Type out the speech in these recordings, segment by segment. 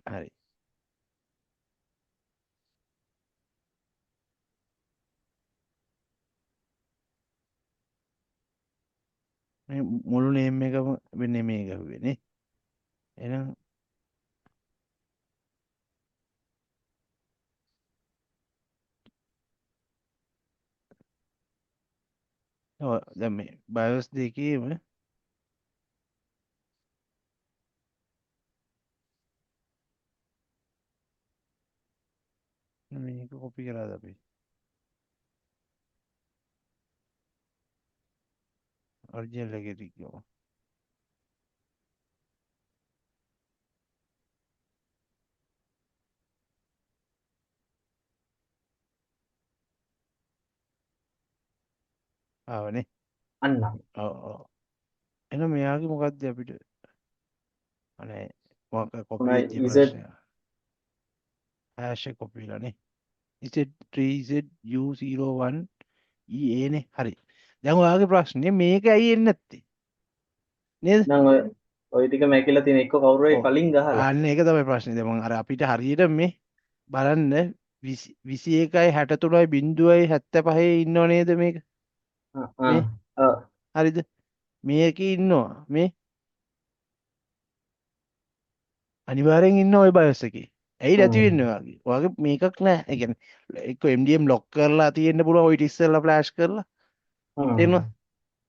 හරි. මේ මුළු නේම් එකම වෙන්නේ මේක වෙන්නේ. එහෙනම් ඔව් දැන් මේ BIOS දෙකේම මේක කොපි කරාද අපි? ඔරිජිනල් එකේ තියමු. ආවනේ. අන්න ඔව් ඔව්. එහෙනම් මෙයාගේ මොකද්ද අපිට? අනේ මොකක් කොපි උනායි වෙච්ච ඉසෙට් ප්‍රශ්නය. හැෂ් එක කොපි වෙලානේ. Z3ZU01 නේ. හරි. දැන් ඔයාගේ ප්‍රශ්නේ මේක ඇයි එන්නේ නැත්තේ? නේද? නම් ඔය ටික මැකිලා තියෙන එක්ක කවුරු හරි ඔව්. කලින් ගහලා අන්න ඒක තමයි ප්‍රශ්නේ. දැන් මම අර අපිට හරියට මේ බලන්න 21.63.75 ඉන්නව නේද මේක? ආ මේ ආ හරිද? මේකේ ඉන්නවා මේ අනිවාර්යෙන් ඉන්නවා ওই BIOS එකේ. ඇයි නැති වෙන්නේ ඔයාගේ? ඔයාගේ මේකක් නැහැ. ඒ කියන්නේ එක්ක MDM ලොක් කරලා තියෙන්න පුළුවන් ඔය ටික ඉස්සෙල්ලා ෆ්ලෑෂ් කරලා. තේරෙනවද?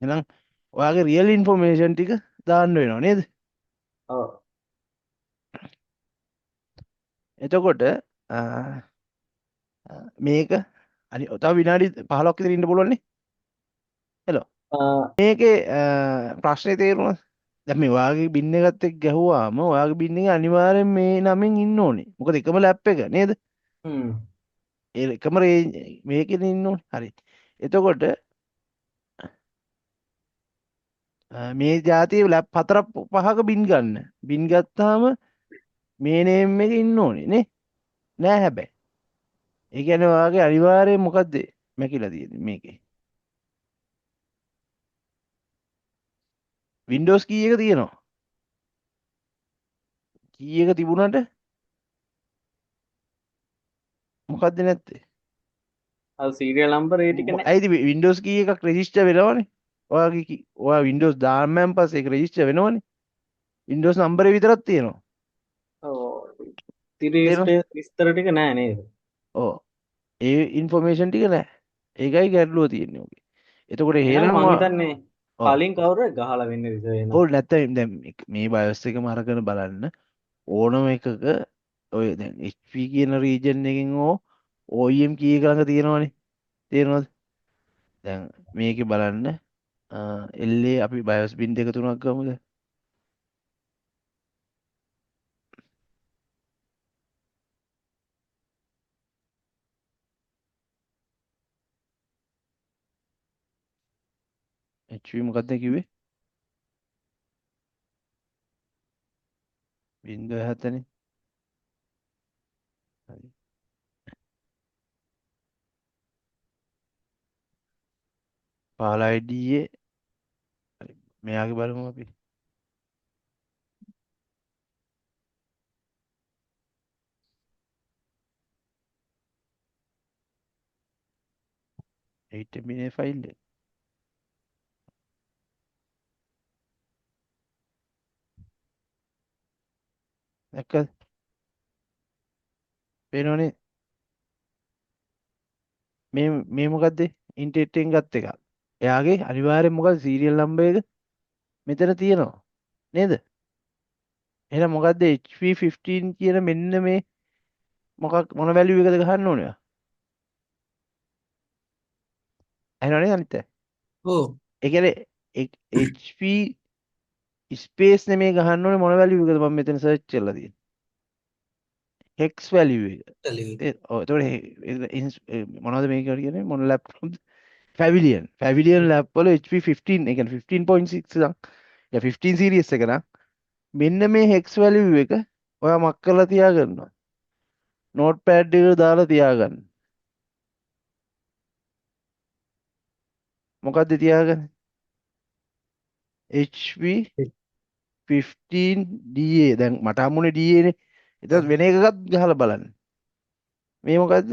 එහෙනම් ඔයාගේ රියල් ඉන්ෆෝමේෂන් ටික දාන්න වෙනවා නේද? ඔව් එතකොට මේක තව විනාඩි 15ක් විතර ඉන්න පුළුවන් නේ? හෙලෝ. මේකේ ප්‍රශ්නේ තේරුණාද? දැන් මේ ඔයාගේ බින් එකත් එක්ක ගැහුවාම ඔයාගේ බින් එකේ අනිවාර්යෙන් මේ නමින් ඉන්න ඕනේ. මොකද එකම ලැප් එක නේද? ඒ එකම මේකේ ඉන්න ඕනේ. හරි. එතකොට මේ જાතියේ ලැප් 4ක් 5ක බින් ගන්න. බින් ගත්තාම මේ නේම් එකේ ඉන්න ඕනේ නේ? නෑ හැබැයි. ඒ කියන්නේ ඔයාගේ අනිවාර්යෙන් මොකද්ද මැකිලා තියෙන්නේ මේකේ? Windows key එක තියෙනවා. key එක තිබුණාට මොකද්ද නැත්තේ? අර සීරියල් නම්බර් ඒ ටික නෑ ඇයිද Windows key එකක් රෙජිස්ටර් වෙනවනේ. ඔයාගේ ඔයා Windows දාන්නන් පස්සේ ඒක රෙජිස්ටර් වෙනවනේ. Windows නම්බරේ විතරක් තියෙනවා. ඔව් තේරෙනවද? විස්තර ටික නෑ නේද ඔව්. ඒ ඉන්ෆර්මේෂන් ටික නැහැ. ඒකයි ගැටලුව තියෙන්නේ ඔගේ. එතකොට එහෙනම් එහෙනම් මං හිතන්නේ ඔව්. කලින් කවුරු හරි ගහලා වෙන්න විදිහ වෙනවා ඕල් නැත්තම් දැන් මේ BIOS එකම අරගෙන බලන්න ඕනම එකක ඔය දැන් HP කියන රීජන් එකෙන් OEM කී එක ළඟ තියෙනවනේ. තේරෙනවද? දැන් මේකේ බලන්න LA අපි BIOS බින් දෙක තුනක් ගමුද? HP මොකක්ද කිව්වේ? 07 නේ. හරි. පාල ID හරි. මෙයාගේ බලමු අපි. HTML ෆයිල් එක. දැක්කද? පේනවනේ. මේ මොකද්ද? ඉන්ටෙට් එකෙන් ගත් එකක්. එයාගේ අනිවාර්යෙන් මොකද සීරියල් නම්බර් එක මෙතන තියෙනවා. නේද? එහෙනම් මොකද්ද HP15 කියන මෙන්න මේ මොන වැලියු එකද ගහන්න ඕනේ? අහනවනේ අනිත් අය. ඔව් ඒ කියන්නේ HP ස්පේස් නෙමෙයි ගහන්න ඕනේ මොන වැලියු එකද මම මෙතන සර්ච් කරලා තියෙන්නේ. hex value එක. ඔව් එතකොට මොනවද මේක කියන්නේ මොන ලැප්ටොප්ද? Pavilion ලැප් වල HP15 ඒ කියන්නේ 15.6 නම් 15 සීරීස් එක නම් මෙන්න මේ hex value එක ඔයා මක් කරලා තියාගන්නවා. නෝට්පෑඩ් එකට දාලා තියාගන්න. මොකද්ද තියාගන්නේ? HP 15 DA දැන් මට හම්බුනේ DA නේ. එතකොට වෙන එකකත් ගහලා බලන්න. මේ මොකද්ද?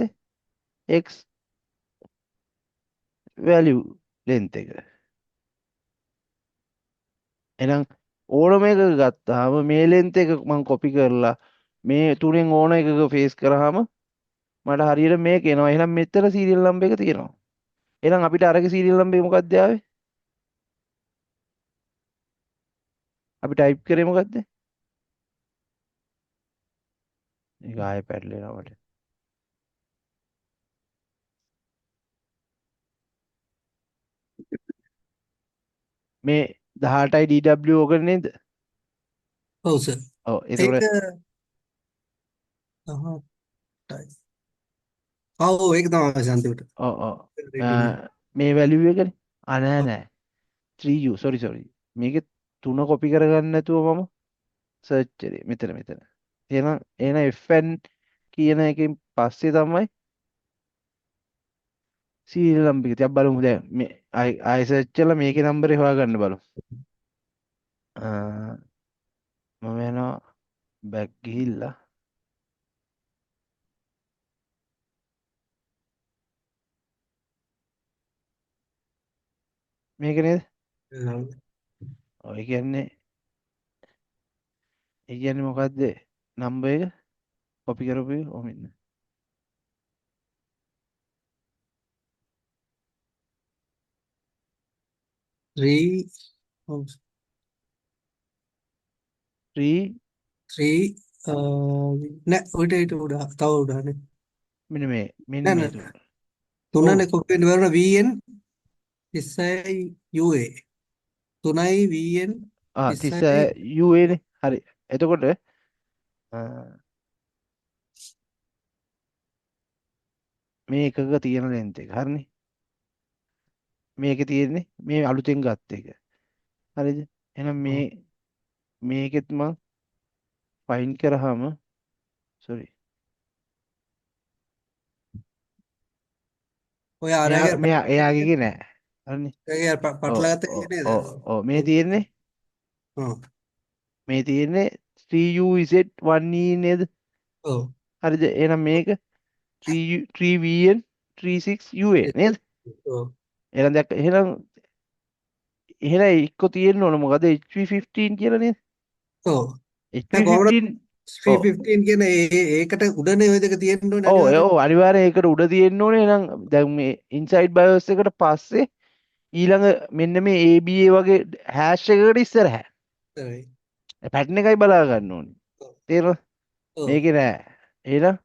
X value length එක. එහෙනම් ඕනම එකක ගත්තාම මේ length එක මම copy කරලා මේ තුනෙන් ඕන එකක paste කරාම මට හරියට මේක එනවා. එහෙනම් මෙතන serial number එක තියෙනවා. එහෙනම් අපිට අරගේ serial number එක මොකක්ද ආවේ? අපි type කරේ මොකද්ද? ඒක ආයෙ පැටලෙනවා මට. මේ 18යි DW ඕක නේද? ඔව් සර්. ඔව් ඒක එතකොට ඔව් ඒක තමයි සන්තිවට. ඔව් ඔව් මේ value එකනේ. නෑ නෑ 3U sorry මේකේ 3 copy කරගන්න නැතුව මම search කරේ මෙතන. එහෙනම් FN කියන එකෙන් පස්සේ තමයි serial number එක. තියක් බලමු දැන් මේ ආයෙ search කරලා මේකේ number එක හොයාගන්න බලමු. මම යනවා back ගිහිල්ලා මේක නේද? ඔය කියන්නේ මොකද්ද? number එක copy කරපු එක මෙන්න. 3 නෑ ඔයිට උඩ තව උඩනේ. මෙන්න මේ නෑ තුන. තුනනේ කොපි වෙන වරන VN 30යි UA 3යි VN 30යි 30 UA නේ. හරි. එතකොට මේ එකක තියෙන length එක හරිනේ. මේකේ තියෙන්නේ මේ අලුතෙන් ගත්ත එක. හරිද? එහෙනම් මේකෙත් මම find කරාම sorry ඔය ආරයගේ එයාගේ නෑ. හරිනේ. පටලගත්ත එක නේද? ඔව් මේ තියෙන්නේ ඔව් 3UZ1E නේද? ඔව් හරිද? එහෙනම් මේක 3VN 36UA නේද? ඔව් එහෙනම් එහෙනම් එක්ක තියෙන්න ඕන මොකද HP15 කියලා නේද? ඔව් දැන් කොහොමද HP15 315 කියන ඒකට උඩනේ ওই දෙක තියෙන්න ඕනේ ඔව් අනිවාර්යයෙන්. ඔව් අනිවාර්යෙන් ඒකට උඩ තියෙන්න ඕනේ. එහෙනම් දැන් මේ inside BIOS එකට පස්සේ ඊළඟ මෙන්න මේ ABA වගේ hash එකකට ඉස්සරහා හරි. pattern එකයි බලා ගන්න ඕනේ. ඔව්. තේරෙනවද? ඔව්. මේකේ නෑ. එහෙනම්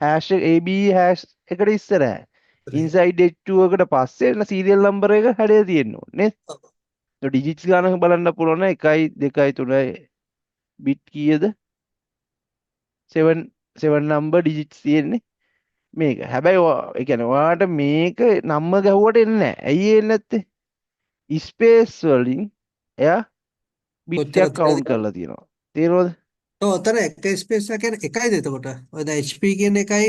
hash එක ABA hash එකට ඉස්සරහා හරි. inside H2 එකට පස්සේ එන serial number එක හැඩය තියෙන්න ඕනේ නේද? ඔව්. digits ගානක බලන්න පුළුවන් නම් 1 2 3 bit කීයද? 7 number digits තියෙන්නේ මේක. හැබැයි ඒ කියන්නේ ඔයාලට මේක නම්බර් ගැහුවට එන්නේ නැහැ. ඇයි එන්නේ නැත්තේ? ස්පේස් වලින් එයා බිට් කොච්චර එකක් කවුන්ට් කරලා තියෙනවා. තේරුණාද? ඔව් ඔතන එක ස්පේස් එක කියන්නේ එකයිද එතකොට? ඔය දැන් HP කියන එකයි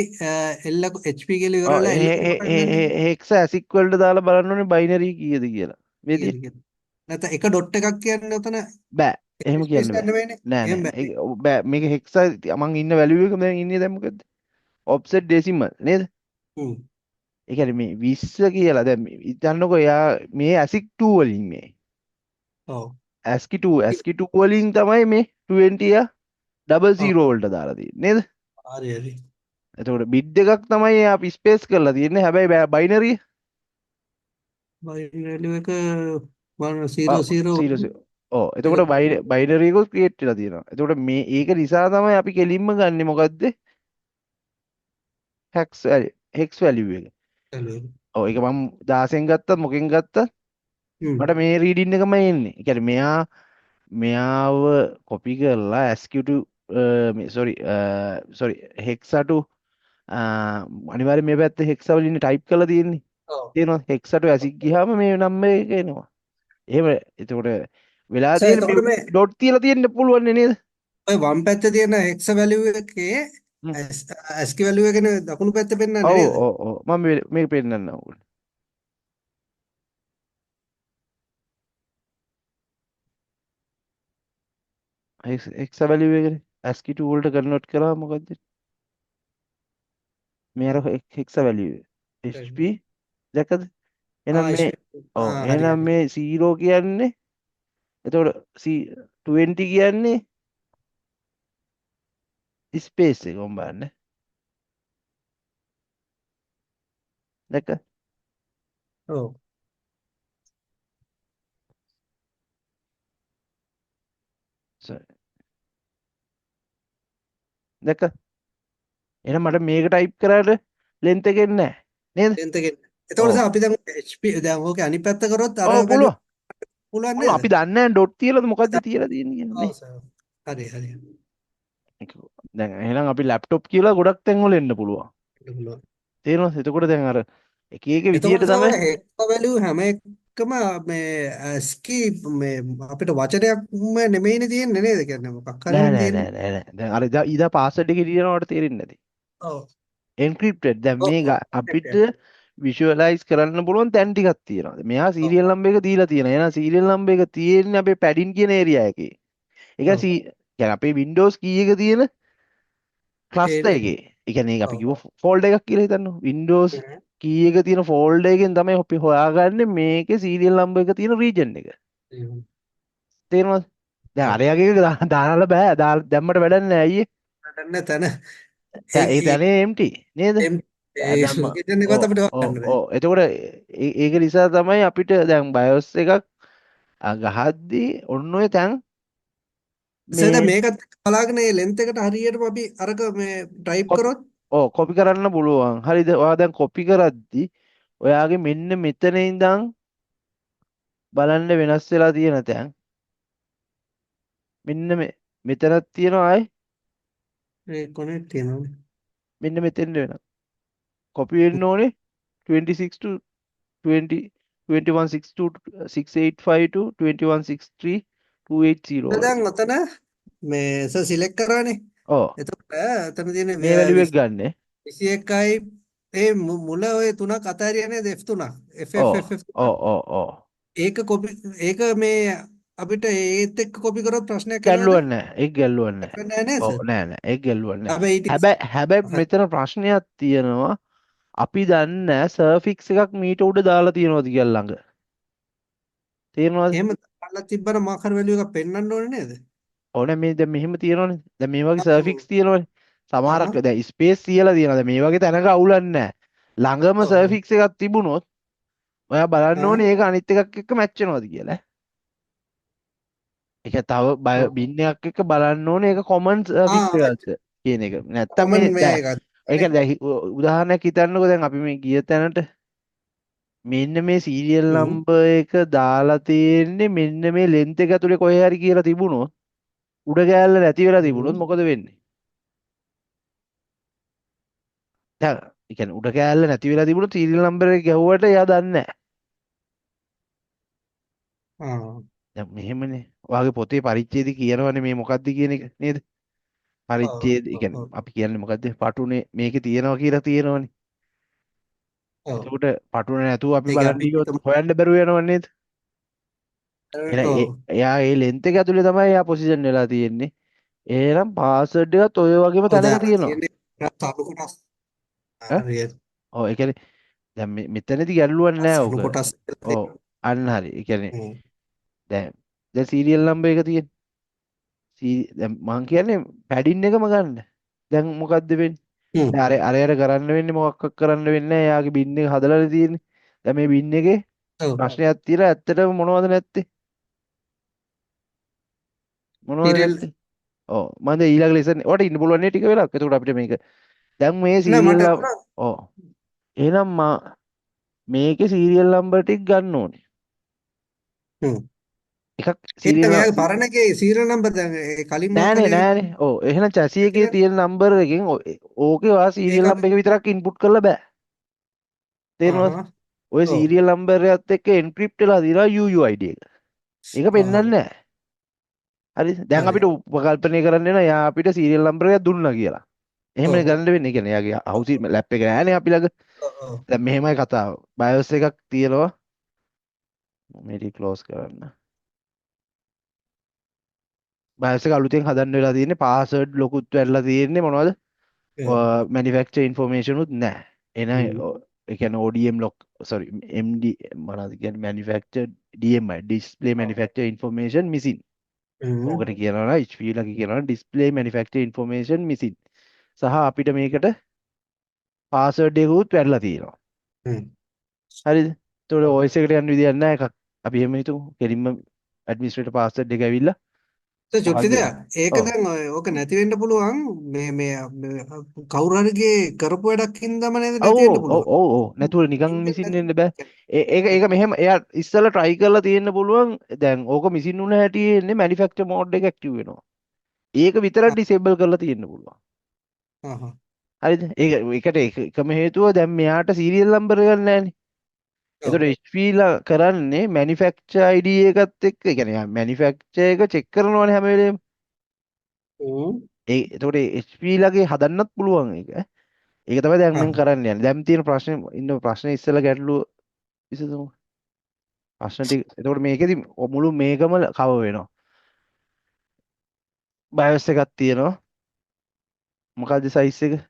L HP කියලා ඉවර වෙලා L කොටක් නෙන්නේ. හෙක්ස ඇසික් වලට දාලා බලන්න ඕනේ බයිනරි කීයද කියලා. වේදී නැත්නම් එක ඩොට් එකක් කියන්නේ ඔතන බෑ. එහෙම ස්පේස් කියන්න ගන්න බෑ. නෙවෙයිනේ. නෑ එහෙම නෑ. බෑ. බෑ මේක හෙක්ස මං ඉන්න වැලියු එක දැන් ඉන්නේ දැන් මොකද්ද? ඔෆ්සෙට් ඩෙසිමල් නේද? ඒ කියන්නේ මේ 20 කියලා දැන් හිතන්නකෝ එයා මේ ASIC 2 වලින් මේ ඔව් ASCII 2 වලින් තමයි මේ 20 ය 00 වලට දාලා තියෙන්නේ නේද? හරි. එතකොට බිට් දෙකක් තමයි අපි ස්පේස් කරලා තියෙන්නේ. හැබැයි බයිනරි බයිනරි එක 100 ඔව් එතකොට බයිනරි එක ක්‍රියේට් වෙලා තියෙනවා. එතකොට මේ ඒක නිසා තමයි අපි කෙලින්ම ගන්නෙ මොකද්ද? hex value එක. ඔව් ඒක මම 16න් ගත්තත් මොකෙන් ගත්තත් මට මේ රීඩින් එකමයි එන්නේ. ඒ කියන්නේ මෙයාව කොපි කරලා ASCII sorry හෙක්සටු අනිවාර්යෙන් මේ පැත්තේ හෙක්ස වලින් ටයිප් කරලා තියෙන්නේ. තේරෙනවද? හෙක්සටු ඇසික් ගියාම මේ නම්බර් එක එනවා. එහෙම එතකොට වෙලා තියෙන ඩොට් තියලා තියෙන්න පුළුවන් නේද? ඔය වම් පැත්තේ තියෙන hex value එකේ ASCII value එකනේ දකුණු පැත්තේ පෙන්නන්නේ නේද? ඔව් මම මේක පෙන්නන්න ඕනේ. hex value එක ASCII to වලට convert කරා මොකද්ද මේ අර hex value HP දැක්කද එහෙනම් මේ හරි එහෙනම් හරි. මේ 0 කියන්නේ එතකොට 20 කියන්නේ ස්පේස් එක උඹ බලන්න දැක්ක ඔව්. දැක්ක එහෙනම් මට මේක ටයිප් කරාට length එක එන්නේ නැහැ නේද එතෙන් එතකොට අපි දැන් HP දැන් ඕකේ අනිත් පැත්ත කරොත් අර ඔව් වැලියු පුළුවන් පුළුවන් පුළුවන් නේද? අපි දන්නේ නැහැ ඩොට් තියලාද මොකද්ද තියලා තියෙන්නේ කියලා ඔව් නේ සර්. හරි හරි. දැන් එහෙනම් අපි ලැප්ටොප් කියලා ගොඩක් තැන් වල එන්න පුළුවන් පුළුවන්. තේරෙනවද එතකොට දැන් අර එක එක විදියට එතකොට තමයි සර් හෙක්ටර් වැලියු හැම එකම මේ ASCII මේ අපිට වචනයක්ම නෙමෙයිනේ තියෙන්නේ නේද? කියන්නේ මොකක් නෑ හරිනේ නෑ තියෙන්නේ. නෑ නෑ නෑ දැන් අර ඉදා පාස්වර්ඩ් එකේ තියෙනවට තේරෙන්නේ නැති ඔව්. එන්ක්‍රිප්ටඩ් දැන් ඔව්. මේ අපිට විෂුවලයිස් කරන්න පුළුවන් තැන් ටිකක් තියෙනවා මෙයා ඔව්. සීරියල් නම්බර් එක දීලා තියෙනවා එහෙනම් සීරියල් නම්බර් එක තියෙන්නේ අපේ පැඩින් කියන ඒරියා එකේ ඒ ඔව්. කියන්නේ අපේ Windows key එක තියෙන ක්ලස්ටර් ඒ එකේ ඒ කියන්නේ ඒක අපි ඔව්. කිව්ව ෆෝල්ඩර් එකක් කියලා හිතන්න Windows key එක තියෙන ෆෝල්ඩර් එකෙන් තමයි අපි හොයාගන්නේ මේකේ සීරියල් නම්බර් එක තියෙන region එක තේරෙනවද දැන් ඔව්. අරයාගේ එක දාලා බෑ දැම්මට වැඩක් නෑ අයියේ ගන්න තැන ඒ තැනේ empty නේද ඒ දැම්ම ලොකේෂන් එකවත් අපිට හොයන්න බෑ. එතකොට ඒක නිසා තමයි අපිට දැන් BIOS එකක් ගහද්දී ඔන්න ඔය තැන් සෙද මේ මේකත් බලාගෙන මේ ලෙන්ත් එකට හරියටම අපි අරක මේ ටයිප් කරොත් කොපි කරන්න පුළුවන් හරිද ඔයා දැන් කොපි කරද්දි ඔයාගේ මෙන්න මෙතන ඉඳන් බලන්න වෙනස් වෙලා තියෙන තැන් මෙන්න මෙතනක් තියෙනවා ආයේ ඒ කොනෙක්ට් තියෙනවනේ. මෙන්න මෙතෙන්ද වෙනවා කොපි වෙන්න ඕනේ 26 to 20 2162 685 to 2163 280 දැන් වලට ඔතන මේ සිලෙක්ට් කරානේ. ඔව් එතකොට එතන තියෙන මේ වැලියු එක ගන්න 21යි ඒ මුල ඔය තුනක් අතහැරියා නේද F3 ඔව් FFFF3 ඔව් ඒක කොපි ඒක මේ අපිට ඒත් එක්ක කොපි කරොත් ප්‍රශ්නයක් එනවද? ගැල්ලුවක් නැහැ ඒක ගැල්ලුවක් නැහැ නෑ නේද ඔව් සර්? නෑ නෑ ඒක ගැල්ලුවක් නැහැ හැබැයි හැබැයි මෙතන ප්‍රශ්නයක් තියෙනවා අපි දන්නේ සර්ෆික්ස් එකක් මීට උඩ දාලා තියෙනවද කියලා ළඟ තේරෙනවද එහෙම දාලා තිබ්බම මාකර් වැලියු එක පෙන්වන්න ඕනේ නේද? ඕනේ මේ දැන් මෙහෙම තියෙනවනේ දැන් මේ වගේ ඔව්. සර්ෆික්ස් තියෙනවනේ ආහ්. සමහරක් දැන් ස්පේස් තියලා තියෙනවා දැන් මේ වගේ තැනක අවුලක් නැහැ ළඟම ඔව්. සර්ෆික්ස් එකක් තිබුණොත් ඔයා බලන්න ආහ්. ඕනේ ඒක අනිත් එකක් එක්ක මැච් වෙනවද කියලා ඒක තව ඔව්. බින් එකක් එක්ක බලන්න ඕනේ ඒක කොමන් සර්ෆික්ස් එකක්ද කියන එක නැත්තම් කොමන් මේ මේ දැන් එකක් ඒ නේ. කියන්නේ දැන් උදාහරණයක් හිතන්නකෝ දැන් අපි මේ ගිය තැනට මෙන්න මේ සීරියල් හ්ම්. නම්බර් එක දාලා තියෙන්නේ මෙන්න මේ ලෙන්ත් එක ඇතුලේ කොහේ හරි කියලා තිබුණොත් උඩ කෑල්ල නැති වෙලා තිබුණොත් හ්ම්. මොකද වෙන්නේ? දැන් ඒ කියන්නේ උඩ කෑල්ල නැති වෙලා තිබුණොත් සීරියල් නම්බර් එක ගැහුවට එයා දන්නේ නැහැ. ආ. දැන් මෙහෙමනේ. ඔයාගේ පොතේ පරිච්ඡේදය කියනවනේ මේ මොකක්ද කියන එක නේද? ඔව්. පරිච්ඡේද ඒ ඔව්. කියන්නේ ඔව්. අපි කියන්නේ මොකද්ද? පටුනේ මේකේ තියෙනවා කියලා තියෙනවනේ. ඔව්. එතකොට පටුන නැතුව අපි ඒ කියන්නේ බලන්න අපි ගියොත් හිතමු හොයන්න බැරුව යනව නේද? එහෙනම් ඔව්. එයා ඒ ලෙන්ත් එක ඇතුලේ තමයි එයා පොසිෂන් වෙලා තියෙන්නේ. එහෙනම් පාස්වර්ඩ් එකත් ඔය වගේම ඔව් තැනක දැන් තියෙනවා. තියෙන්නේ සාරු කොටස් ඈ? හරියට. ඔව් ඒ කියන්නේ දැන් මෙතනදී ගැල්ලුවක් නැහැ සාරු ඔක. කොටස් ඔව් අන්න හරි. ඒ කියන්නේ හ්ම්. දැන් සීරියල් නම්බර් එක තියෙන. දැන් මං කියන්නේ පැඩින් එකම ගන්න. දැන් මොකද්ද වෙන්නේ? හ්ම්. දැන් අරයට කරන්න වෙන්නේ මොකක්වත් කරන්න වෙන්නේ නැහැ. එයාගේ බින් එක හදලානේ තියෙන්නේ. දැන් මේ බින් එකේ ඔව්. ප්‍රශ්නයක් තියෙනවා. ඇත්තටම මොනවද නැත්තේ? මොනවද සිරියල් නැත්තේ? ඔව් මම දැන් ඊළඟ ලෙසන් ඔයාලට ඉන්න පුළුවන් නේ ටික වෙලාවක්. එතකොට අපිට මේක දැන් මේ නෑ මට සීරියල් වුණා. ඔව් එහෙනම් මේකේ සීරියල් නම්බර් ටික ගන්න ඕනේ. හ්ම්. එකක් ඒක සීරියල් එයාගේ පරණ එකේ සීරියල් නම්බර් දැන් ඒ කලින් මම නෑනේ කලේ නෑනේ. ඔව් එහෙනම් චැසි එකේ තියෙන නම්බර් එකෙන් ඕකේ ඔයා ඒක සීරියල් අපි නම්බර් එක විතරක් ඉන්පුට් කරලා බෑ. තේරෙනවද? ආහ්. ඔය ඔව්. සීරියල් නම්බර් එකත් එක්ක එන්ක්‍රිප්ට් වෙලා තියෙනවා UUID එක. ඒක පෙන්වන්නේ ආ. නැහැ. හරිද? දැන් හරි. අපිට උපකල්පනය කරන්න වෙනවා එයා අපිට සීරියල් නම්බර් එකක් දුන්නා කියලා. එහෙමනේ ඔව්. ගන්න වෙන්නේ. ඒ කියන්නේ එයාගේ හවුස් ලැප් එක නෑනේ අපි ළඟ. ඔව්. ඔව්. දැන් මෙහෙමයි කතාව. BIOS එකක් තියෙනවා. මේක ක්ලෝස් කරන්න. BIOS එක අලුතෙන් හදන්න වෙලා තියෙන්නේ පාස්වර්ඩ් ලොකුත් වැරලා තියෙන්නේ මොනවද මැනිෆැක්චර් ඉන්ෆෝමේෂන් උත් නැහැ එන ඒ කියන්නේ ODM lock sorry MD මොනවද කියන්නේ manufactured DMI display manufacturer information missing ඕකට කියනවා නම් HP ලගේ කියනවා නම් display manufacturer information missing සහ අපිට මේකට පාස්වර්ඩ් එකකුත් වැරලා තියෙනවා හරිද එතකොට OS එකට යන්න විදියක් නැහැ එකක් අපි එහෙම හිතමු කෙලින්ම ඇඩ්මිනිස්ට්‍රේටර් පාස්වර්ඩ් එක ඇවිල්ලා චුට්ටි වාගේ දෙයක් ඒක ඔව් දැන් ඕක නැති වෙන්න පුළුවන් මේ කවුරු හරිගේ කරපු වැඩක් හින්දාම නේද ඔව් නැති වෙන්න ඔව් පුළුවන්. ඔව් ඔව් නැතුව නිකන් ඉන්ටෙල් මිසින් නැති වෙන්න බෑ ඒක මෙහෙම එයා ඉස්සෙල්ලා try කරලා තියෙන්න පුළුවන් දැන් ඕක මිසින් වුණ හැටි එන්නේ manufacture mode එක active වෙනවා ඒක විතරක් disable කරලා තියෙන්න පුළුවන් හරිද ඒකට එකම හේතුව දැන් මෙයාට serial number එකක් නැහැනේ එතකොට HP ලා කරන්නේ manufacture ID එකත් එක්ක ඒ කියන්නේ manufacture එක check කරනවානේ හැම වෙලේම එතකොට HP ලගේ හදන්නත් පුළුවන් ඒක තමයි දැන් මම කරන්න යන්නේ දැන් තියෙන ප්‍රශ්නේ ඉස්සෙල්ලා ගැටලුව විසඳමු ප්‍රශ්න ටික එතකොට මේකෙදි මුළු මේකම කවර් වෙනවා BIOS එකක් තියෙනවා මොකක්ද සයිස් එක